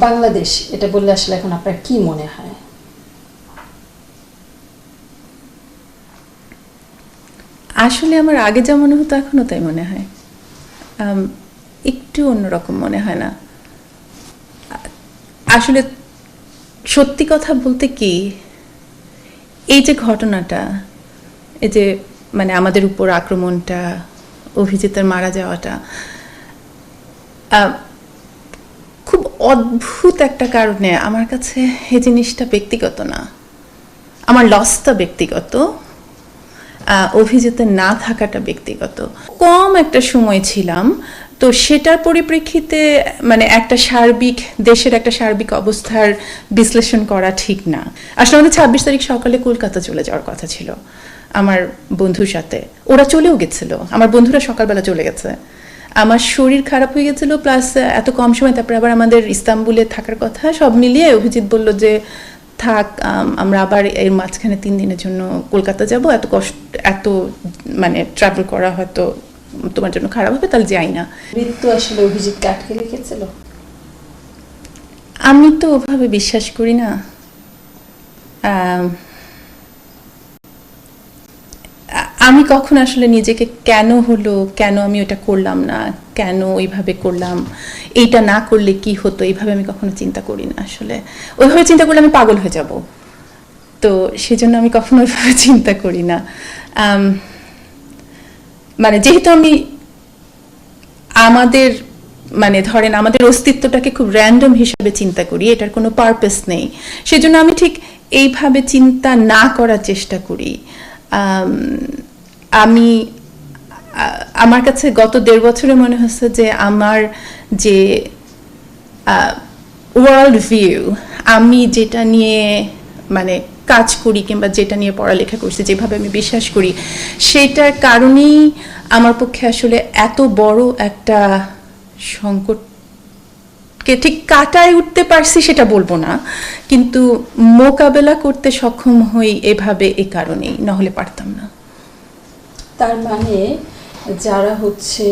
বাংলাদেশ এটা বললে আসলে এখন আপনার কি মনে হয়? আসলে আমার আগে যা মনে হতো এখনও তাই মনে হয়, একটু অন্যরকম মনে হয় না। আসলে সত্যি কথা বলতে কি, এই যে ঘটনাটা, এই যে মানে আমাদের উপর আক্রমণটা, অভিজিতের মারা যাওয়াটা, খুব অদ্ভুত একটা কারণে আমার কাছে এই জিনিসটা ব্যক্তিগত না, আমার লসটা ব্যক্তিগত, অভিজিতের না থাকাটা ব্যক্তিগত। কম একটা সময় ছিলাম, তো সেটার পরিপ্রেক্ষিতে মানে একটা সার্বিক দেশের একটা সার্বিক অবস্থার বিশ্লেষণ করা ঠিক না। আসলে আমাদের 26 তারিখ সকালে কলকাতা চলে যাওয়ার কথা ছিল আমার বন্ধুর সাথে, ওরা চলেও গেছিল, আমার বন্ধুরা সকালবেলা চলে গেছে। আমার শরীর খারাপ হয়ে গেছিলো, প্লাস এত কম সময়, তারপরে আবার আমাদের ইস্তাম্বুলে থাকার কথা, সব মিলিয়ে অভিজিৎ বলল যে থাক, আমরা আবার এর মাঝখানে 3 দিনের জন্য কলকাতা যাব, এত কষ্ট, এত মানে ট্রাভেল করা হয়তো তোমার জন্য খারাপ হবে, তাহলে যাই না। মৃত্যু আসলে অভিজিৎকে আটকে রেখেছিল? আমি তো ওভাবে বিশ্বাস করি না। আমি কখন আসলে নিজেকে কেন হলো, কেন আমি ওটা করলাম না, কেন ওইভাবে করলাম, এইটা না করলে কি হতো, এইভাবে আমি কখনো চিন্তা করি না। আসলে ওইভাবে চিন্তা করলে আমি পাগল হয়ে যাব, তো সেজন্য আমি কখনো ওইভাবে চিন্তা করি না। মানে যেহেতু আমি আমাদের মানে ধরেন আমাদের অস্তিত্বটাকে খুব র্যান্ডম হিসাবে চিন্তা করি, এটার কোনো পারপাস নেই, সেজন্য আমি ঠিক এইভাবে চিন্তা না করার চেষ্টা করি। আমি আমার কাছে গত 1.5 বছরে মনে হচ্ছে যে আমার যে ওয়ার্ল্ড ভিউ, আমি যেটা নিয়ে মানে কাজ করি কিংবা যেটা নিয়ে পড়ালেখা করছি, যেভাবে আমি বিশ্বাস করি, সেটার কারণেই আমার পক্ষে আসলে এত বড় একটা সংকটকে ঠিক কাটায় উঠতে পারছি সেটা বলবো না, কিন্তু মোকাবেলা করতে সক্ষম হই এভাবে, এই কারণেই, নাহলে পারতাম না। তার মানে যারা হচ্ছে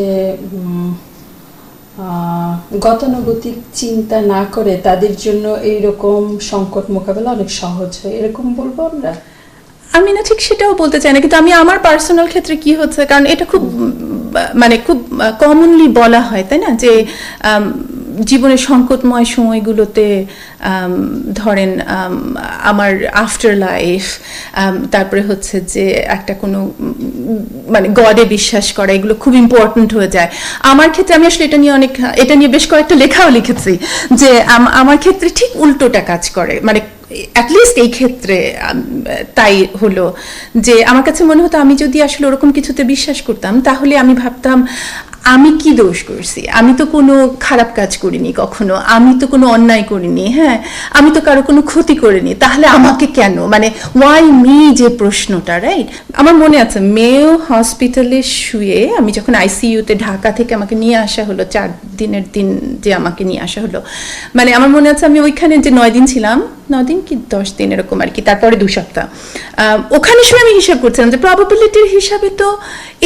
গতানুগতিক চিন্তা না করে তাদের জন্য এইরকম সংকট মোকাবেলা অনেক সহজ হয়, এরকম বলবো আমরা? আমি না ঠিক সেটাও বলতে চাই না, কিন্তু আমি আমার পার্সোনাল ক্ষেত্রে কি হচ্ছে, কারণ এটা খুব মানে খুব কমনলি বলা হয়, তাই না, যে জীবনের সংকটময় সময়গুলোতে ধরেন আমার আফটার লাইফ, তারপরে হচ্ছে যে একটা কোনো মানে গডে বিশ্বাস করা, এগুলো খুব ইম্পর্টেন্ট হয়ে যায়। আমার ক্ষেত্রে আমি আসলে এটা নিয়ে বেশ কয়েকটা লেখাও লিখেছি, যে আমার ক্ষেত্রে ঠিক উল্টোটা কাজ করে, মানে অ্যাটলিস্ট এই ক্ষেত্রে তাই হলো যে আমার কাছে মনে হতো আমি যদি আসলে ওরকম কিছুতে বিশ্বাস করতাম, তাহলে আমি ভাবতাম আমি কি দোষ করছি, আমি তো কোনো খারাপ কাজ করিনি কখনো, আমি তো কোনো অন্যায় করিনি, হ্যাঁ, আমি তো কারো কোনো ক্ষতি করিনি, তাহলে আমাকে কেন, মানে ওয়াই মি, যে প্রশ্নটা, রাইট? আমার মনে আছে মেও হসপিটালে শুয়ে আমি যখন আইসিইউতে ঢাকা থেকে আমাকে নিয়ে আসা হলো, 4 দিনের দিন যে আমাকে নিয়ে আসা হলো, মানে আমার মনে আছে আমি ওইখানে যে 9 দিন ছিলাম, 9 দিন কি 10 দিন এরকম আর কি, তারপরে 2 সপ্তাহ ওখানে শুয়ে আমি হিসাব করছিলাম যে প্রবাবিলিটির হিসাবে তো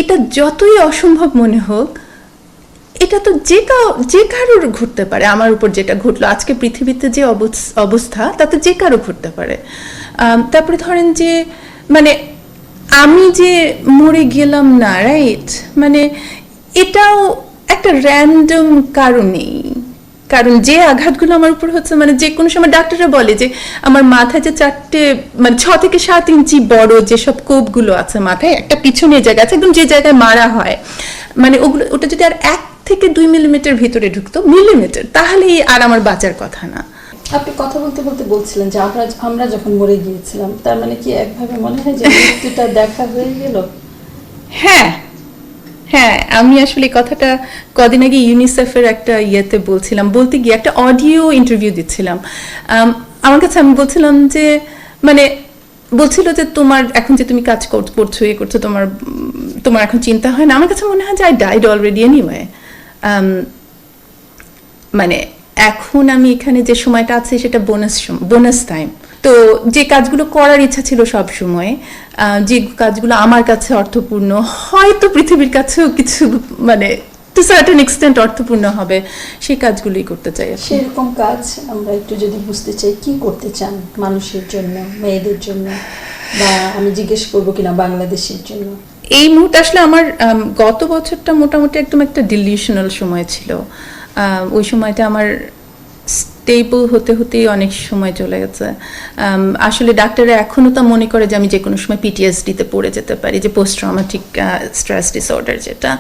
এটা যতই অসম্ভব মনে হোক, এটা তো যে কারোর ঘটতে পারে। আমার উপর যেটা ঘটলো আজকে পৃথিবীতে যে অবস্থা, তাতে যে কারো ঘটতে পারে। তারপরে ধরেন যে মানে আমি যে মরে গেলাম না, রাইট, মানে এটাও একটা র্যান্ডম কারণেই, কারণ যে আঘাতগুলো আমার উপর হচ্ছে, মানে যে কোনো সময় ডাক্তাররা বলে যে আমার মাথায় যে 4টে মানে 6 থেকে 7 ইঞ্চি বড় যেসব কোপগুলো আছে মাথায়, একটা পিছনের জায়গা আছে একদম যে জায়গায় মারা হয়, মানে ওটা যদি আর 1 থেকে 2 মিলিমিটার ভিতরে ঢুকতো, মিলিমিটার, তাহলেই আর আমার বাঁচার কথা না। আপনি কথা বলতে বলতে বলছিলেন যে আমরা যখন মরে গিয়েছিলাম, তার মানে কি একভাবে মনে হয় যে মৃত্যুটা দেখা হয়ে গেল? হ্যাঁ হ্যাঁ, আমি আসলে কথাটা কদিন আগে ইউনিসেফের একটা বলতে গিয়ে একটা অডিও ইন্টারভিউ দিচ্ছিলাম। আমার কাছে আমি বলছিলাম যে মানে বলছিল যে তোমার এখন যে তুমি কাজ করছো, করছো, তোমার এখন চিন্তা হয় না? আমার কাছে মনে হয় যে আই ডাইড অলরেডি এনিওয়ে। মানে এখন আমি এখানে যে সময়টা আছে সেটা বোনাস টাইম। তো যে কাজগুলো করার ইচ্ছা ছিল সব সময়, যে কাজগুলো আমার কাছে অর্থপূর্ণ, হয়তো পৃথিবীর কাছেও কিছু মানে টু সার্টেন এক্সটেন্ট অর্থপূর্ণ হবে সেই কাজগুলোই করতে চাই। সেরকম কাজ আমরা একটু যদি বুঝতে চাই, কি করতে চান মানুষের জন্য, মেয়েদের জন্য, বা আমি জিজ্ঞেস করবো কিনা বাংলাদেশের জন্য? এই মুহূর্তে আসলে আমার গত বছরটা মোটামুটি একদম একটা ডিলিউশনাল সময় ছিল। ওই সময়টা আমার স্টেবল হতে হতেই অনেক সময় চলে গেছে। আসলে ডাক্তাররা এখনও তা মনে করে যে আমি যে কোনো সময় পিটিএসডিতে পড়ে যেতে পারি, যে পোস্ট ট্রমাটিক স্ট্রেস ডিসঅর্ডার যেটা।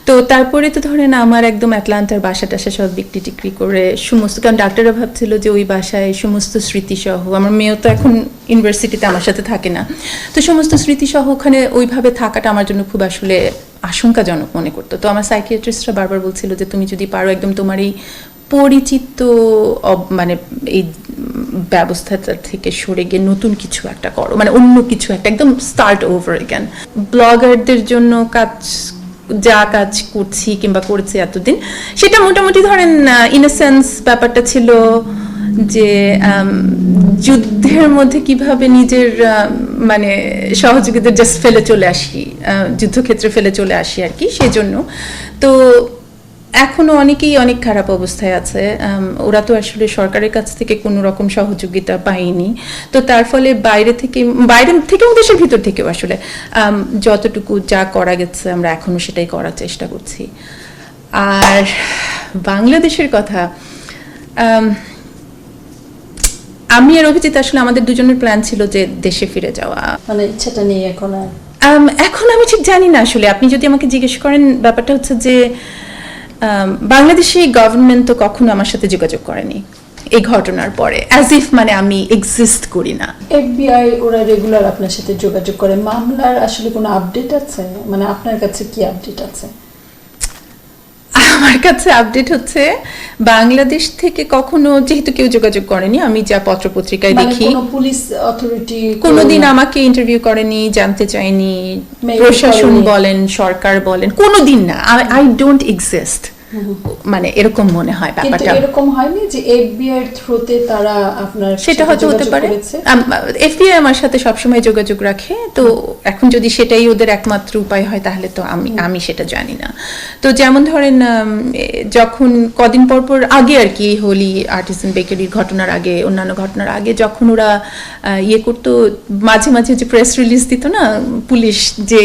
তো তারপরে তো ধরেন আমার একদম অ্যাটলান্টার বাসা টাসা সব বিক্রি টিক্রি করে সমস্ত, কারণ ডাক্তাররা ভাবছিল যে ওই বাসায় সমস্ত স্মৃতিসহ, আমার মেয়েও তো এখন ইউনিভার্সিটিতে আমার সাথে থাকে না, তো সমস্ত স্মৃতিসহ ওখানে ওইভাবে থাকাটা আমার জন্য খুব আসলে আশঙ্কাজনক মনে করতো। তো আমার সাইকিয়াট্রিস্টরা বারবার বলছিল যে তুমি যদি পারো একদম তোমার এই পরিচিত মানে এই ব্যবস্থাটা থেকে সরে গিয়ে নতুন কিছু একটা করো, মানে অন্য কিছু একটা একদম স্টার্ট ওভার এগেন। ব্লগারদের জন্য যা কাজ করছি কিংবা করেছি এতদিন, সেটা মোটামুটি ধরেন ইনোসেন্স ব্যাপারটা ছিল যে যুদ্ধের মধ্যে কিভাবে নিজের মানে সহযোগীদের জাস্ট ফেলে চলে আসি, যুদ্ধক্ষেত্রে ফেলে চলে আসি আর কি, সেজন্য। তো এখনো অনেকেই অনেক খারাপ অবস্থায় আছে, ওরা তো আসলে সরকারের কাছ থেকে কোনো রকম সহযোগিতা পায়নি। তো তার ফলে বাইরে থেকেও দেশের ভিতর থেকেও আসলে যতটুকু যা করা গেছে আমরা এখনো সেটাই করার চেষ্টা করছি। আর বাংলাদেশের কথা, আমি আর অভিজিৎ আসলে আমাদের দুজনের প্ল্যান ছিল যে দেশে ফিরে যাওয়া, মানে ইচ্ছাটা নেই এখন আর? এখন আমি ঠিক জানি না আসলে, আপনি যদি আমাকে জিজ্ঞেস করেন, ব্যাপারটা হচ্ছে যে বাংলাদেশি গভর্নমেন্ট তো কখনো আমার সাথে যোগাযোগ করেনি এই ঘটনার পরে, অ্যাজ ইফ মানে আমি এক্সিস্ট করি না। এফবিআই ওরা রেগুলার আপনার সাথে যোগাযোগ করে, মামলার আসলে কোনো আপডেট আছে? মানে আপনার কাছে কি আপডেট আছে? আমার কাছে আপডেট হচ্ছে বাংলাদেশ থেকে কখনো যেহেতু কেউ যোগাযোগ করেনি, আমি যা পত্রপত্রিকায় দেখি, কোনো পুলিশ অথরিটি কোনোদিন আমাকে ইন্টারভিউ করেনি, জানতে চাইনি, প্রশাসন বলেন সরকার বলেন, কোনোদিন না, আই ডোন্ট এক্সিস্ট, মানে এরকম মনে হয় ব্যাপারটা। এরকম হয়নি যে এফবিআই এর থ্রুতে তারা আপনার? সেটা হয়তো হতে পারে, এফবিআই আমার সাথে সবসময় যোগাযোগ রাখে, তো এখন যদি সেটাই ওদের একমাত্র উপায় হয় তাহলে তো আমি সেটা জানি না। তো যেমন ধরেন যখন কদিন পর আগে আর কি, হোলি আর্টিসান বেকারির ঘটনার আগে, অন্যান্য ঘটনার আগে, যখন ওরা ইয়ে করতো, মাঝে মাঝে যে প্রেস রিলিজ দিত না পুলিশ, যে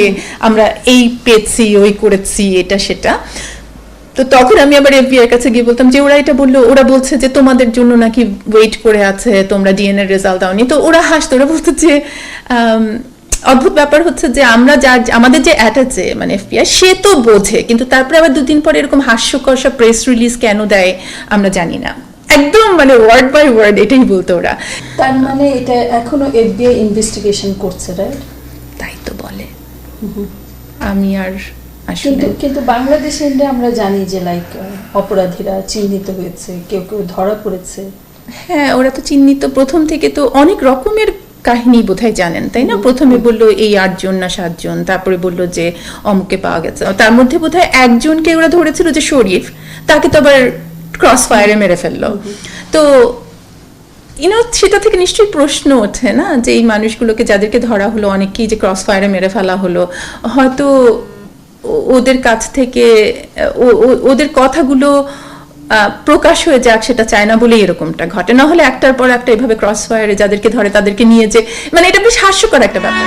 আমরা এই পেয়েছি, ওই করেছি, এটা সেটা, তো তখন আমি আবার এফবিআই এর কাছে গিয়ে বলতাম যে ওরা এটা বললো, ওরা বলছে যে তোমাদের জন্য নাকি ওয়েট করে আছে, তোমরা ডিএনএ রেজাল্ট দাওনি। তো ওরা হাসতো, ওরা বলতো যে অদ্ভুত ব্যাপার হচ্ছে যে আমরা আমাদের যে অ্যাটাচে মানে এফবিআই, সে তো বোঝে, কিন্তু তারপরে আবার দুদিন পরে এরকম হাস্যকর সব প্রেস রিলিজ কেন দেয় আমরা জানি না, একদম মানে ওয়ার্ড বাই ওয়ার্ড এটাই বলতো ওরা। তার মানে এটা এখনো এফবিআই ইনভেস্টিগেশন করছে, রাইট? তাই তো বলে। আমি আর কিন্তু বাংলাদেশে আমরা জানি যে লাইক অপরাধীরা চিহ্নিত হয়েছে, কেউ কেউ ধরা পড়েছে। হ্যাঁ, ওরা তো চিহ্নিত প্রথম থেকে, তো অনেক রকমের কাহিনী বোধহয় জানেন, তাই না? প্রথমে বললো এই 8 জন না 7 জন, তারপরে বললো যে অমুকে পাওয়া গেছে, তার মধ্যে বোধহয় একজনকে ওরা ধরেছিল যে শরীফ, তাকে তো আবার ক্রস ফায়ারে মেরে ফেললো। তো সেটা থেকে নিশ্চয়ই প্রশ্ন ওঠে না যে এই মানুষগুলোকে যাদেরকে ধরা হলো, অনেকেই যে ক্রস ফায়ারে মেরে ফেলা হলো, হয়তো ওদের কাছ থেকে ওদের কথাগুলো প্রকাশ হয়ে যাক সেটা চায় না বলেই এরকমটা ঘটে, না হলে একটার পর একটা এভাবে ক্রস ফায়ারে যাদেরকে ধরে তাদেরকে নিয়ে যে, মানে এটা বেশ হাস্যকর একটা ব্যাপার।